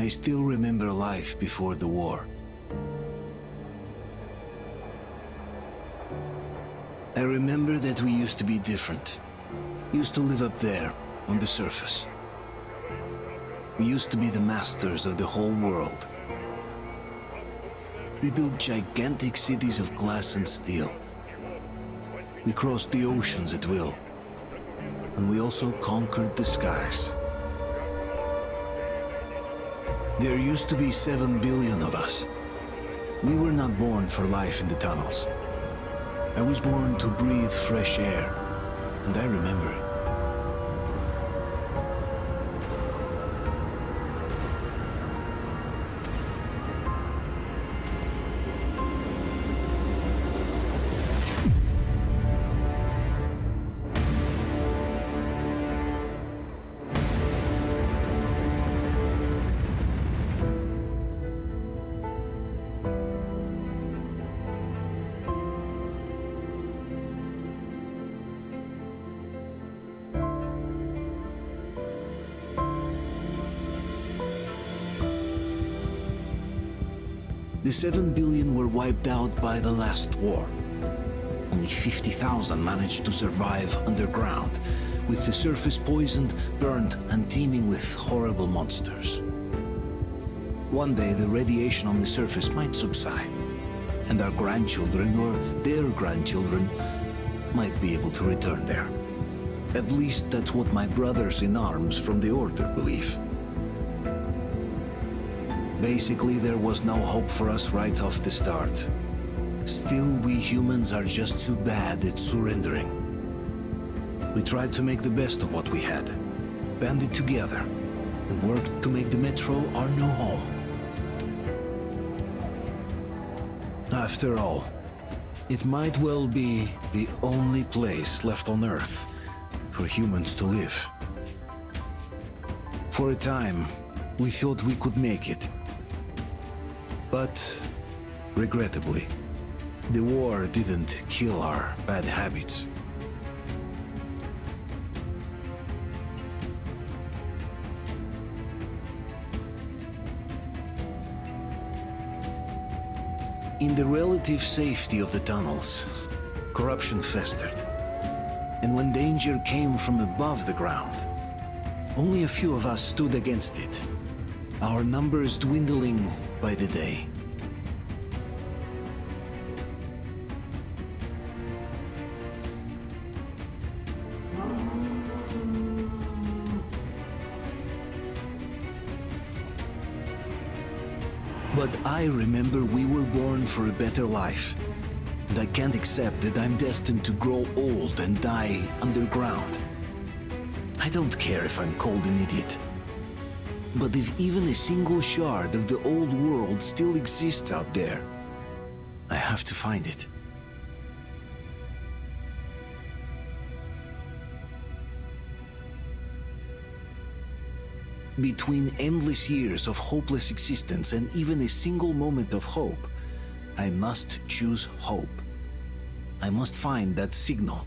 still remember life before the war. I remember that we used to be different. Used to live up there, on the surface. We used to be the masters of the whole world. We built gigantic cities of glass and steel. We crossed the oceans at will. And we also conquered the skies. There used to be 7 billion of us. We were not born for life in the tunnels. I was born to breathe fresh air, and I remember it. The 7 billion were wiped out by the last war. Only 50,000 managed to survive underground, with the surface poisoned, burnt, and teeming with horrible monsters. One day the radiation on the surface might subside, and our grandchildren or their grandchildren might be able to return there. At least that's what my brothers in arms from the Order believe. Basically, there was no hope for us right off the start. Still, we humans are just too bad at surrendering. We tried to make the best of what we had, banded together, and worked to make the Metro our new home. After all, it might well be the only place left on Earth for humans to live. For a time, we thought we could make it. But, regrettably, the war didn't kill our bad habits. In the relative safety of the tunnels, corruption festered. And when danger came from above the ground, only a few of us stood against it, our numbers dwindling by the day. But I remember we were born for a better life, and I can't accept that I'm destined to grow old and die underground. I don't care if I'm called an idiot. But if even a single shard of the old world still exists out there, I have to find it. Between endless years of hopeless existence and even a single moment of hope, I must choose hope. I must find that signal.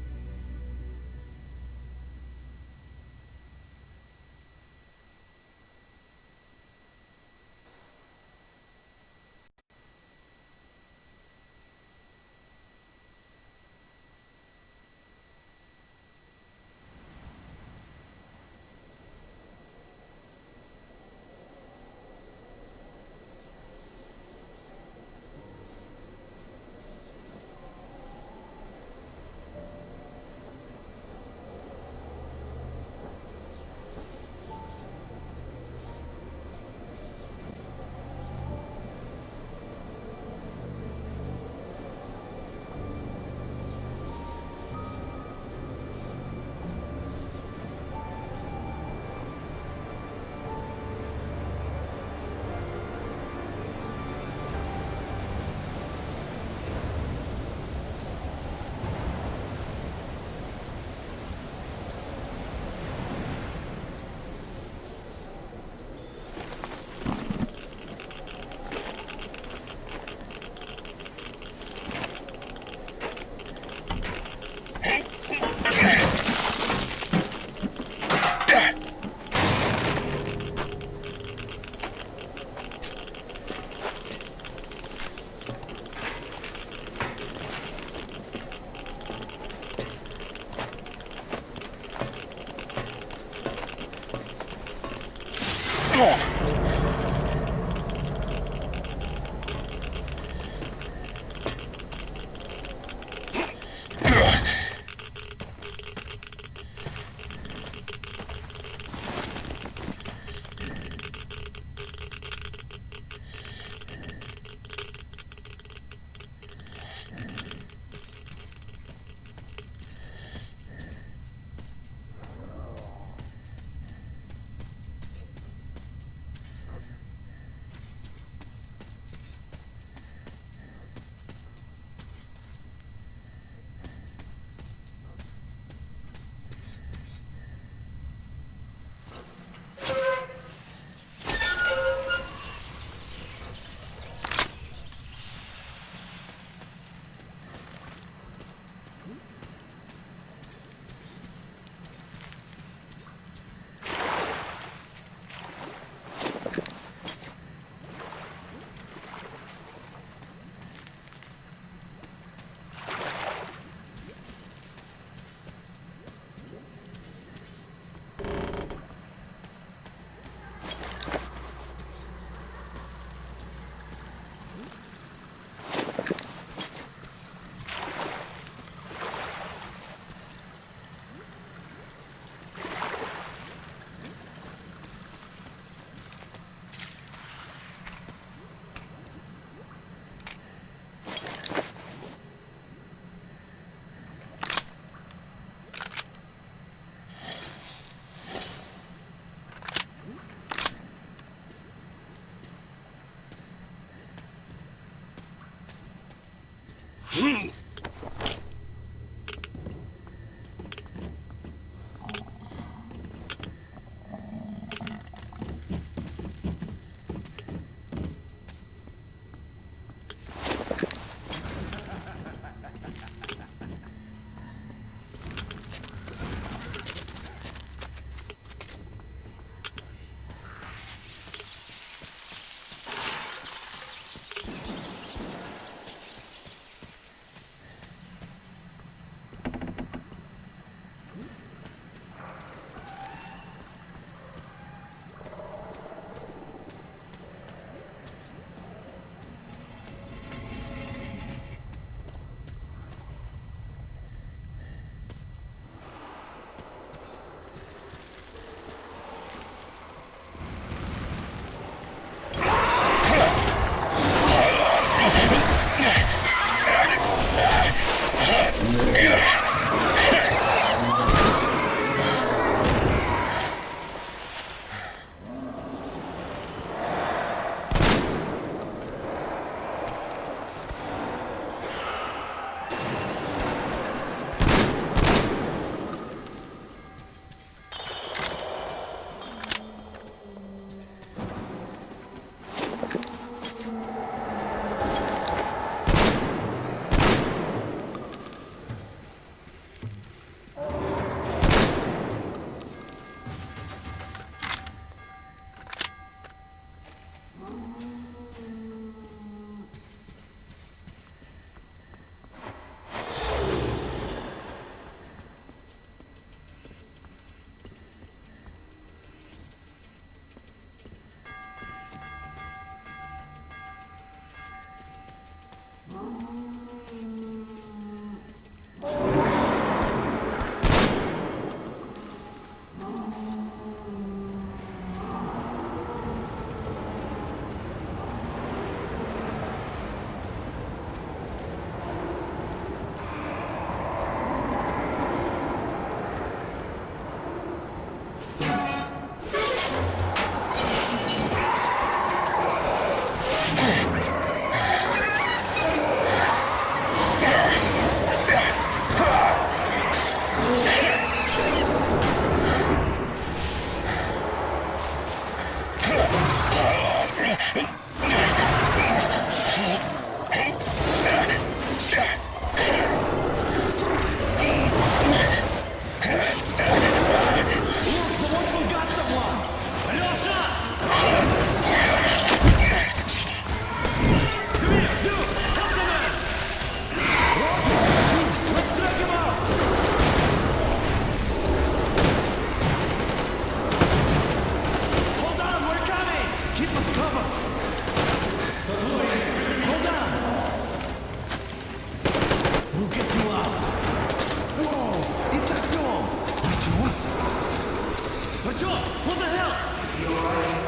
Artyom! What the hell? Is he alright?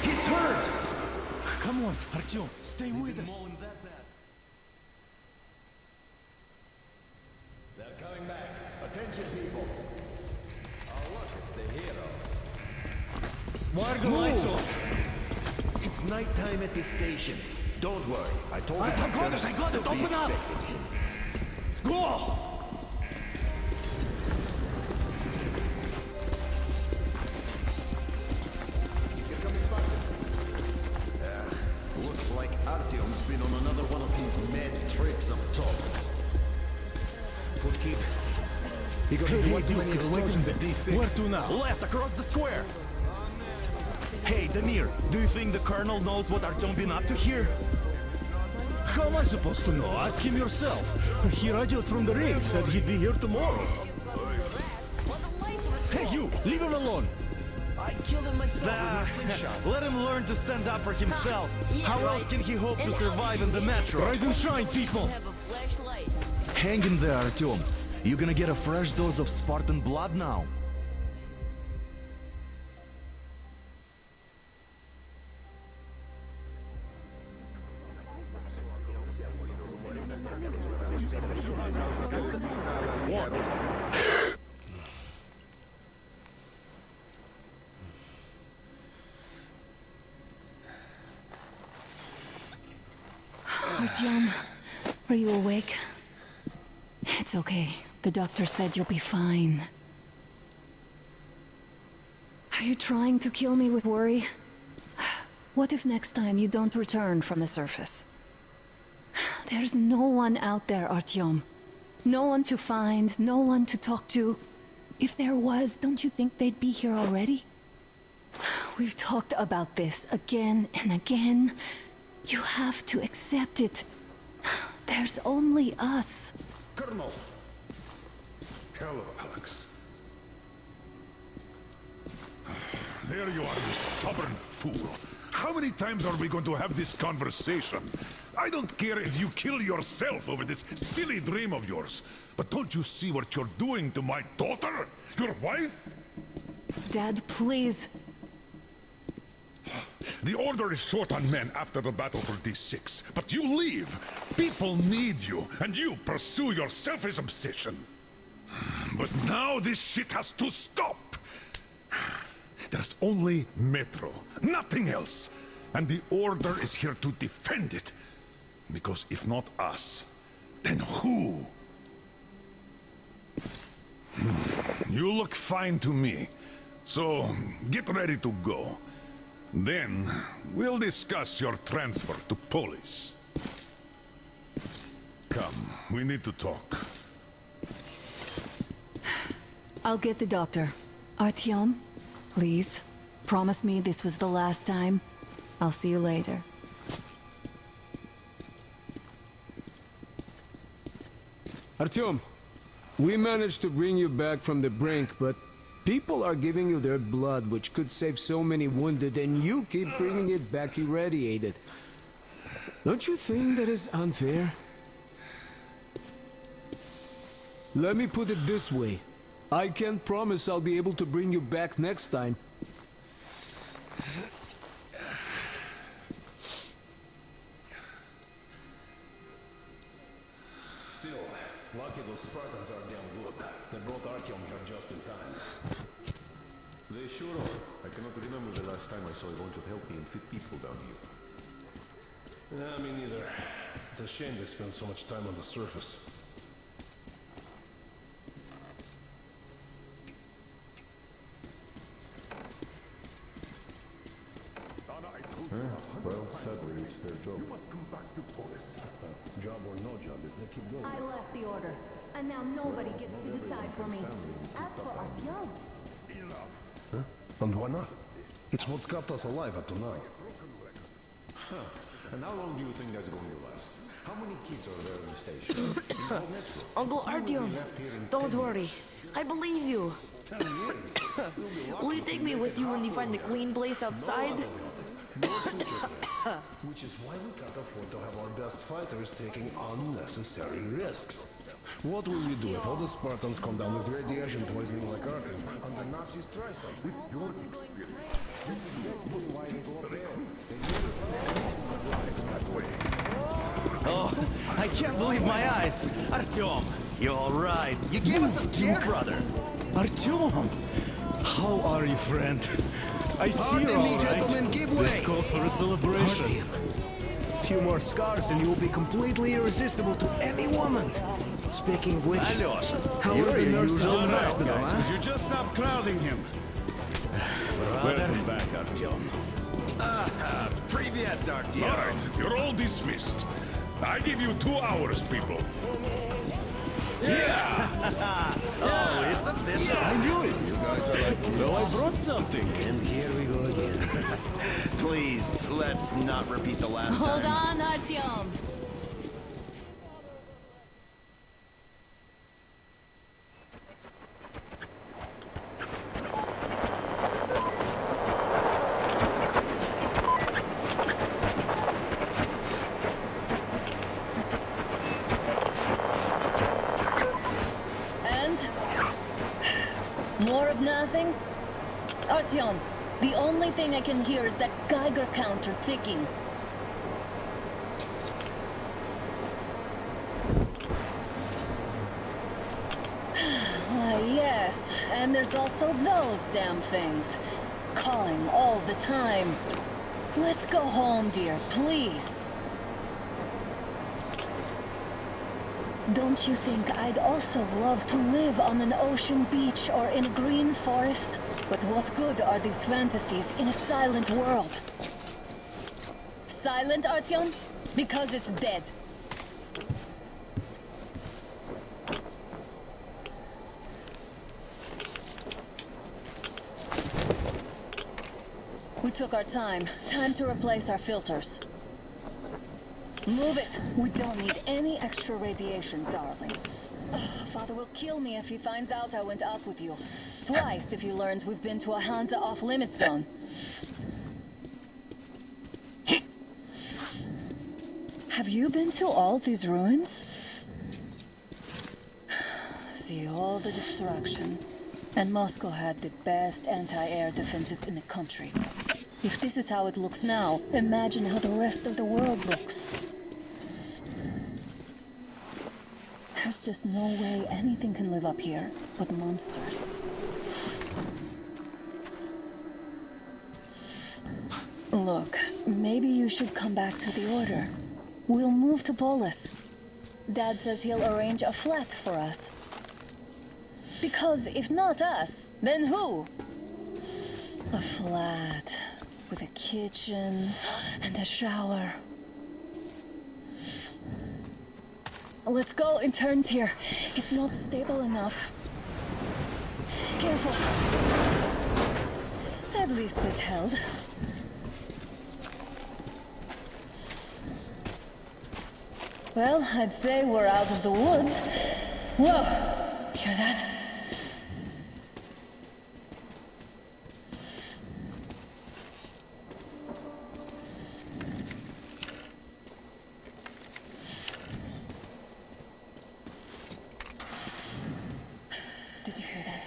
He's hurt! Come on, Artyom, stay with us. They're coming back. Attention, people. Oh, look, it's the hero. Why are the lights off? It's nighttime at this station. Don't worry. I told you. I got it! Open up! Go! Looks like Artyom's been on another one of his mad trips up top. Good kid. He got way too many explosions at D6. Where to now? Left, across the square! Hey, Damir, do you think the Colonel knows what Artyom been up to here? How am I supposed to know? Ask him yourself. He radioed from the rig, said he'd be here tomorrow. Hey, you! Leave him alone! I killed him myself with my slingshot. Let him learn to stand up for himself. How else can he hope to survive in the metro? Rise and shine, people! Hang in there, Artyom. You're gonna get a fresh dose of Spartan blood now. Artyom, are you awake? It's okay. The doctor said you'll be fine. Are you trying to kill me with worry? What if next time you don't return from the surface? There's no one out there, Artyom. No one to find, no one to talk to. If there was, don't you think they'd be here already? We've talked about this again and again. You have to accept it. There's only us. Colonel! Hello, Alex. There you are, you stubborn fool. How many times are we going to have this conversation? I don't care if you kill yourself over this silly dream of yours. But don't you see what you're doing to my daughter? Your wife? Dad, please. The Order is short on men after the battle for D6, but you leave. People need you, and you pursue your selfish obsession. But now this shit has to stop. There's only Metro, nothing else. And the Order is here to defend it. Because if not us, then who? You look fine to me. So, get ready to go. Then, we'll discuss your transfer to Polis. Come, we need to talk. I'll get the doctor. Artyom, please. Promise me this was the last time. I'll see you later. Artyom, we managed to bring you back from the brink, but people are giving you their blood, which could save so many wounded, and you keep bringing it back irradiated. Don't you think that is unfair? Let me put it this way. I can't promise I'll be able to bring you back next time. Still, lucky those Spartans are damn good. They brought Artyom here just in time. They sure are. I cannot remember the last time I saw a bunch of healthy and fit people down here. Yeah, me neither. It's a shame they spend so much time on the surface. Well, sadly, it's their job. You must come back to Polis. Job or no job, if they keep going. I left the order, and now nobody gets to decide for me. As for Artyom... Huh? And why not? It's what's kept us alive up to now. Huh. And how long do you think that's going to last? How many kids are there in the station? Uncle Artyom, don't worry. I believe you. Will you take me with you when you find the clean place outside? Which is why we can't afford to have our best fighters taking unnecessary risks. What will you do if all the Spartans come down with radiation poisoning like Arkham and the Nazis try something? Oh, I can't believe my eyes. Artyom, you're all right. You gave us a scare, brother. Artyom, how are you, friend? I see you're all right. Gentlemen, give way. This calls for a celebration. A few more scars and you'll be completely irresistible to any woman. Speaking of which, Alyosha, how are the nurses in the hospital, huh? Could you just stop crowding him? Welcome back, Artyom. Привет, Artyom. All right, you're all dismissed. I give you 2 hours, people. Oh, it's official. I knew it. You guys are like... So I brought something. And here we go again. Please, let's not repeat the last Hold time. on, Artyom. More of nothing? Artyom, the only thing I can hear is that Geiger counter ticking. Yes, and there's also those damn things. Calling all the time. Let's go home, dear, please. Don't you think I'd also love to live on an ocean beach or in a green forest? But what good are these fantasies in a silent world? Silent, Artyom? Because it's dead. We took our time. Time to replace our filters. Move it! We don't need any extra radiation, darling. Father will kill me if he finds out I went out with you. Twice if he learns we've been to a Hansa off-limit zone. Have you been to all these ruins? See all the destruction. And Moscow had the best anti-air defenses in the country. If this is how it looks now, imagine how the rest of the world looks. There's just no way anything can live up here but monsters. Look, maybe you should come back to the Order. We'll move to Polis. Dad says he'll arrange a flat for us. Because if not us, then who? A flat with a kitchen and a shower. Let's go, it turns here. It's not stable enough. Careful. At least it held. Well, I'd say we're out of the woods. Whoa! Hear that? Did you hear that?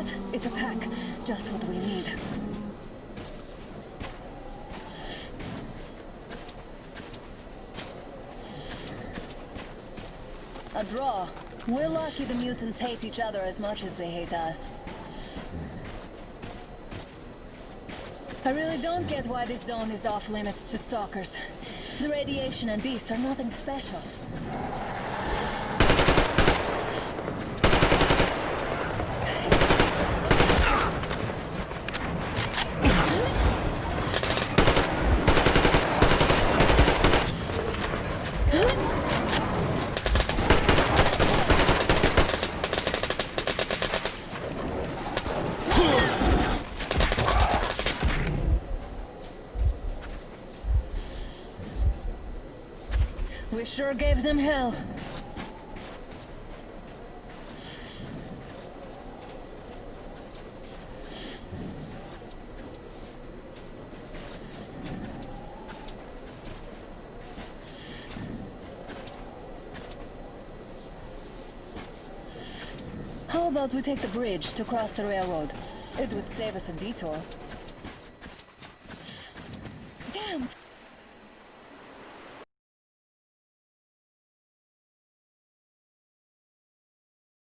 that. It's a pack. Just what we need. A draw. We're lucky the mutants hate each other as much as they hate us. I really don't get why this zone is off limits to stalkers. The radiation and beasts are nothing special. We sure gave them hell. How about we take the bridge to cross the railroad? It would save us a detour. Damn!